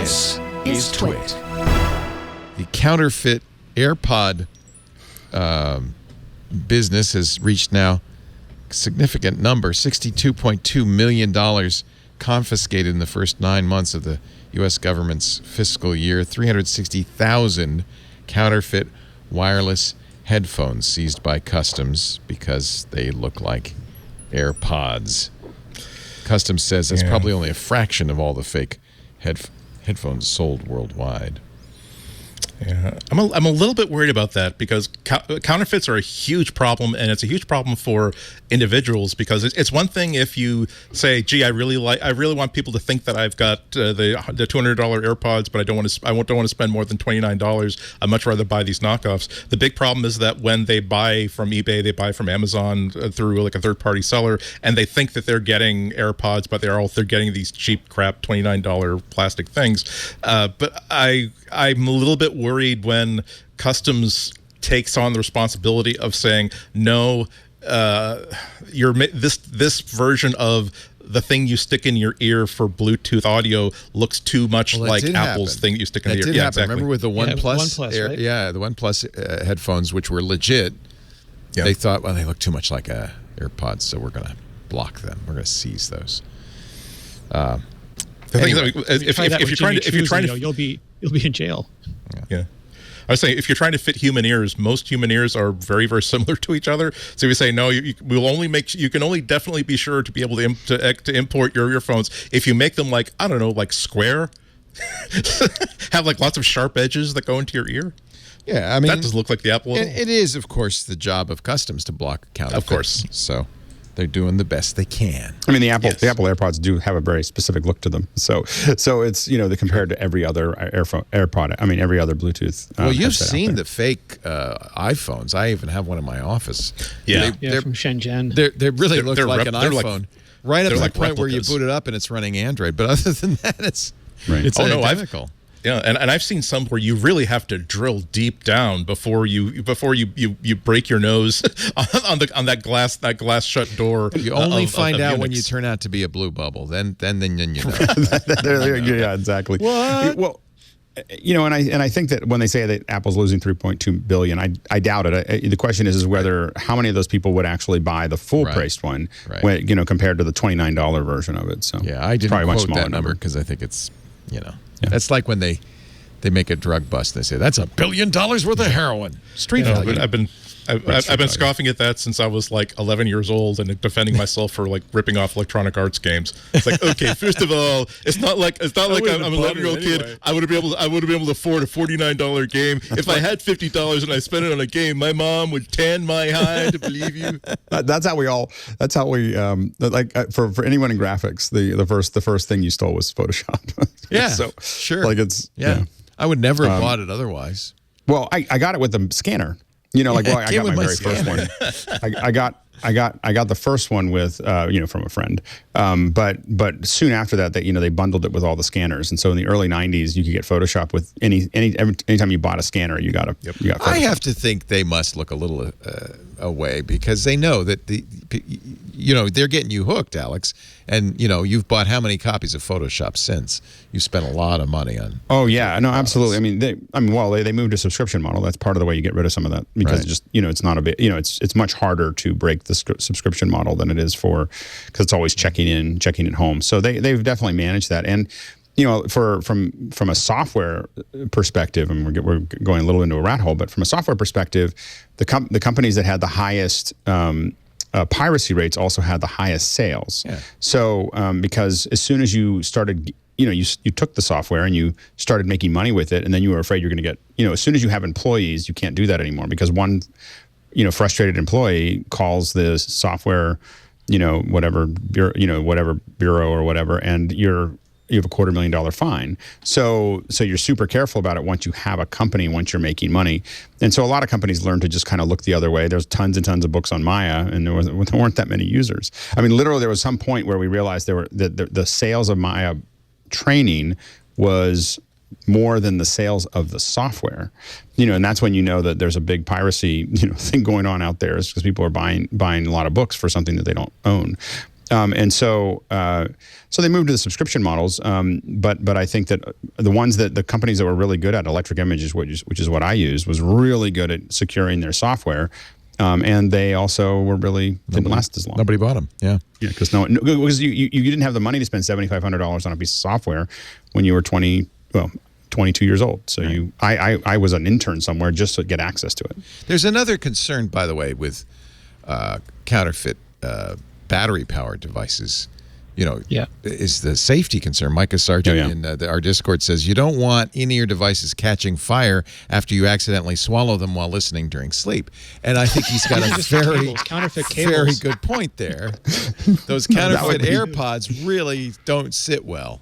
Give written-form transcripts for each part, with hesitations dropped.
This is TWiT. The counterfeit AirPod business has reached now a significant number, $62.2 million confiscated in the first 9 months of the U.S. government's fiscal year, 360,000 counterfeit wireless headphones seized by customs because they look like AirPods. Customs says that's probably only a fraction of all the fake headphones sold worldwide. Yeah, I'm a little bit worried about that because counterfeits are a huge problem, and it's a huge problem for individuals because it's one thing if you say, "Gee, I really want people to think that I've got the $200 AirPods, but I don't want to spend more than $29. I'd much rather buy these knockoffs." The big problem is that when they buy from eBay, they buy from Amazon through like a third-party seller, and they think that they're getting AirPods, but they're getting these cheap crap $29 plastic things. But I'm a little bit worried when customs takes on the responsibility of saying, no, this version of the thing you stick in your ear for Bluetooth audio looks too much like Apple's thing you stick in the ear. Yeah, exactly. Remember with the OnePlus? Right? Yeah, the OnePlus headphones, which were legit. Yeah. They thought, well, they look too much like AirPods, so we're going to block them. We're going to seize those. Anyway, if you're trying to, you'll be in jail. Yeah. I was saying, if you're trying to fit human ears, most human ears are very, very similar to each other. So if you say, no, you can only definitely be sure to be able to import your earphones if you make them like, I don't know, like square, have like lots of sharp edges that go into your ear. Yeah, I mean, that does look like the Apple. It is, of course, the job of customs to block counterfeits. Of course. So they're doing the best they can. I mean, the Apple AirPods do have a very specific look to them. So it's, they compared to every other AirPod. I mean, every other Bluetooth. Well, you've seen the fake iPhones. I even have one in my office. Yeah, they're from Shenzhen. They really look like an iPhone. Right up to the point where you boot it up and it's running Android. But other than that, it's identical. Yeah, and I've seen some where you really have to drill deep down before you break your nose on that glass shut door. You only find out when you turn out to be a blue bubble. Then you know. Yeah, exactly. What? Well, and I think that when they say that Apple's losing $3.2 billion, I doubt it. The question is whether how many of those people would actually buy the full-priced one, when, compared to the $29 version of it. So yeah, I didn't quote that number because I think it's That's like when they make a drug bust. They say that's $1 billion worth of heroin. Street value. I've been scoffing at that since I was like 11 years old and defending myself for like ripping off Electronic Arts games. It's like, okay, first of all, it's not like I'm an 11-year-old kid. I would have been able to afford a $49 game. If I had $50 and I spent it on a game, my mom would tan my hide. Believe you? That's how we for anyone in graphics, the first thing you stole was Photoshop. Yeah, so sure. Like it's I would never have bought it otherwise. Well, I got it with the scanner. I got my very first one. I got the first one with from a friend. But soon after that, they bundled it with all the scanners. And so in the early 90s, you could get Photoshop with anytime you bought a scanner, you got Photoshop. I have to think they must look a little away because they know that they're getting you hooked, Alex. And you've bought how many copies of Photoshop since? You've spent a lot of money on. Oh yeah, no, absolutely. I mean, they moved to a subscription model. That's part of the way you get rid of some of that because it's not a bit. It's much harder to break the subscription model than it is because it's always checking in home. So they've definitely managed that. And from a software perspective, and we're going a little into a rat hole, but from a software perspective, the companies that had the highest piracy rates also had the highest sales. Yeah. So because as soon as you started, you took the software and you started making money with it, and then you were afraid you're going to get, as soon as you have employees, you can't do that anymore because one, frustrated employee calls the software, whatever bureau or whatever, and you have a $250,000 fine. So you're super careful about it once you have a company, once you're making money. And so a lot of companies learn to just kind of look the other way. There's tons and tons of books on Maya, and there weren't that many users. I mean, literally, there was some point where we realized the sales of Maya training was more than the sales of the software. And that's when that there's a big piracy thing going on out there, is because people are buying a lot of books for something that they don't own. And so they moved to the subscription models. But I think that the ones that the companies that were really good at, Electric Image, which is what I used, was really good at securing their software. And they also didn't last as long. Nobody bought them. Yeah. Yeah, because you didn't have the money to spend $7,500 on a piece of software when you were 22 years old. So I was an intern somewhere just to get access to it. There's another concern, by the way, with counterfeit battery-powered devices. Is the safety concern. Micah Sargent in our Discord says you don't want in-ear devices catching fire after you accidentally swallow them while listening during sleep. And I think he's got a very good point there. Those counterfeit AirPods really don't sit well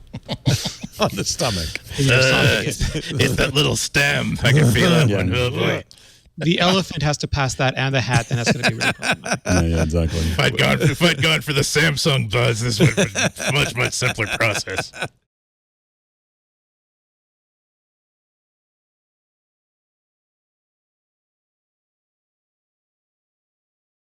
on the stomach. It's that little stem. I can feel it. Oh, boy. The elephant has to pass that and the hat, then that's going to be really problematic. Yeah, exactly. If I'd gone for the Samsung Buzz, this would have been a much simpler process.